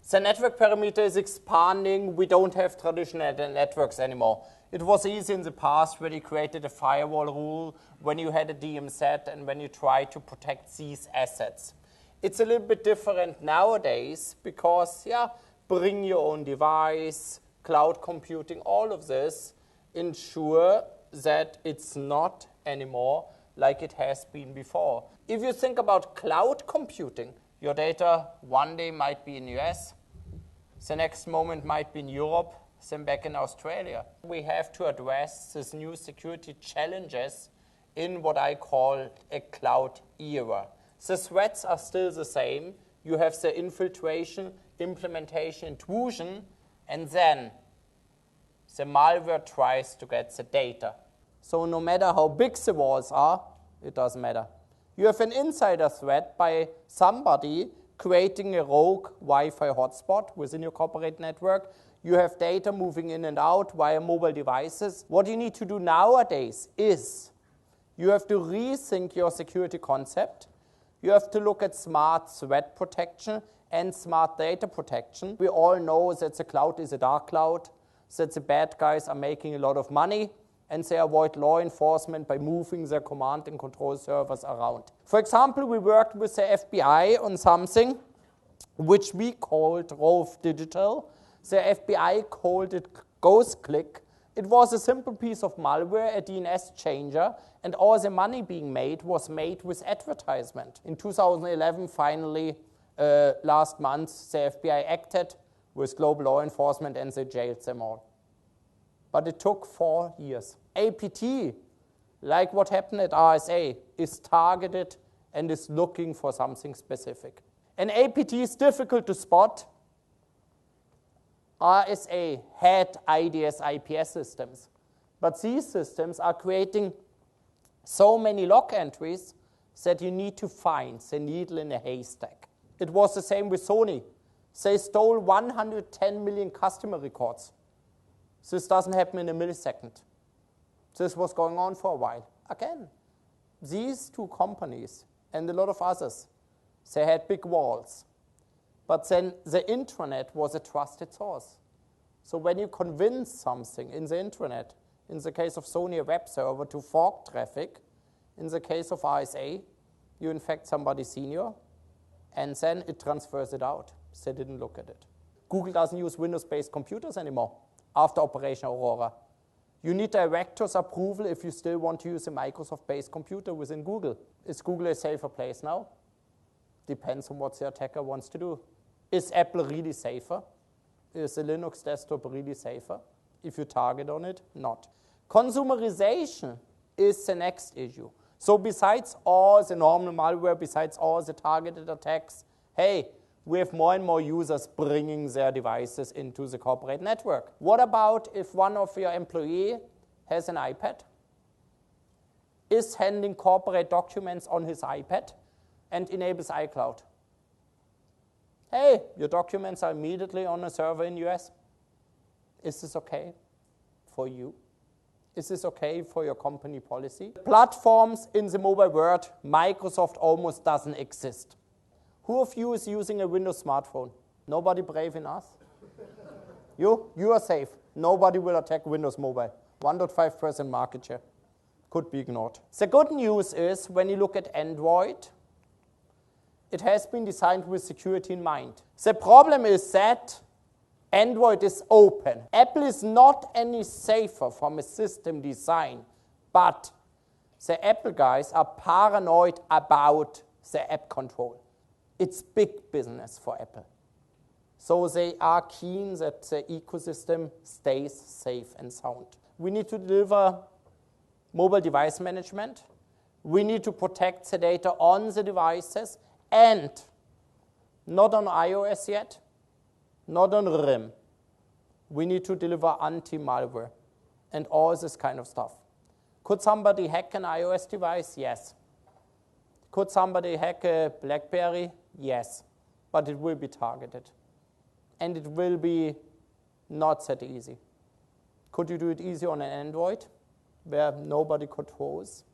The network perimeter is expanding. We don't have traditional networks anymore. It was easy in the past when you created a firewall rule, when you had a DMZ, and when you tried to protect these assets. It's a little bit different nowadays because, bring your own device, cloud computing, all of this ensure that it's not anymore like it has been before. If you think about cloud computing, your data one day might be in US, the next moment might be in Europe, then back in Australia. We have to address these new security challenges in what I call a cloud era. The threats are still the same. You have the infiltration, implementation, intrusion, and then the malware tries to get the data. So no matter how big the walls are, it doesn't matter. You have an insider threat by somebody creating a rogue Wi-Fi hotspot within your corporate network. You have data moving in and out via mobile devices. What you need to do nowadays is you have to rethink your security concept. You have to look at smart threat protection and smart data protection. We all know that the cloud is a dark cloud, that the bad guys are making a lot of money, and they avoid law enforcement by moving their command and control servers around. For example, we worked with the FBI on something which we called Rove Digital. The FBI called it Ghost Click. It was a simple piece of malware, a DNS changer, and all the money being made was made with advertisement. In 2011, finally, last month, the FBI acted with global law enforcement and they jailed them all. But it took 4 years. APT, like what happened at RSA, is targeted and is looking for something specific. And APT is difficult to spot. RSA had IDS IPS systems, but these systems are creating so many log entries that you need to find the needle in a haystack. It was the same with Sony. They stole 110 million customer records. This doesn't happen in a millisecond. This was going on for a while. Again, these two companies and a lot of others, they had big walls. But then the intranet was a trusted source. So when you convince something in the intranet, in the case of Sony, a web server, to fork traffic, in the case of RSA, you infect somebody senior, and then it transfers it out. They didn't look at it. Google doesn't use Windows-based computers anymore after Operation Aurora. You need director's approval if you still want to use a Microsoft-based computer within Google. Is Google a safer place now? Depends on what the attacker wants to do. Is Apple really safer? Is a Linux desktop really safer? If you target on it, not. Consumerization is the next issue. So besides all the normal malware, besides all the targeted attacks, hey, we have more and more users bringing their devices into the corporate network. What about if one of your employees has an iPad, is handling corporate documents on his iPad, and enables iCloud? Hey, your documents are immediately on a server in US. Is this okay for you? Is this okay for your company policy? Platforms in the mobile world, Microsoft almost doesn't exist. Who of you is using a Windows smartphone? Nobody brave enough? You are safe. Nobody will attack Windows Mobile. 1.5% market share. Could be ignored. The good news is when you look at Android, it has been designed with security in mind. The problem is that Android is open. Apple is not any safer from a system design, but the Apple guys are paranoid about the app control. It's big business for Apple. So they are keen that the ecosystem stays safe and sound. We need to deliver mobile device management. We need to protect the data on the devices, and not on iOS yet, not on RIM. We need to deliver anti-malware and all this kind of stuff. Could somebody hack an iOS device? Yes. Could somebody hack a BlackBerry? Yes. But it will be targeted. And it will be not that easy. Could you do it easy on an Android where nobody controls?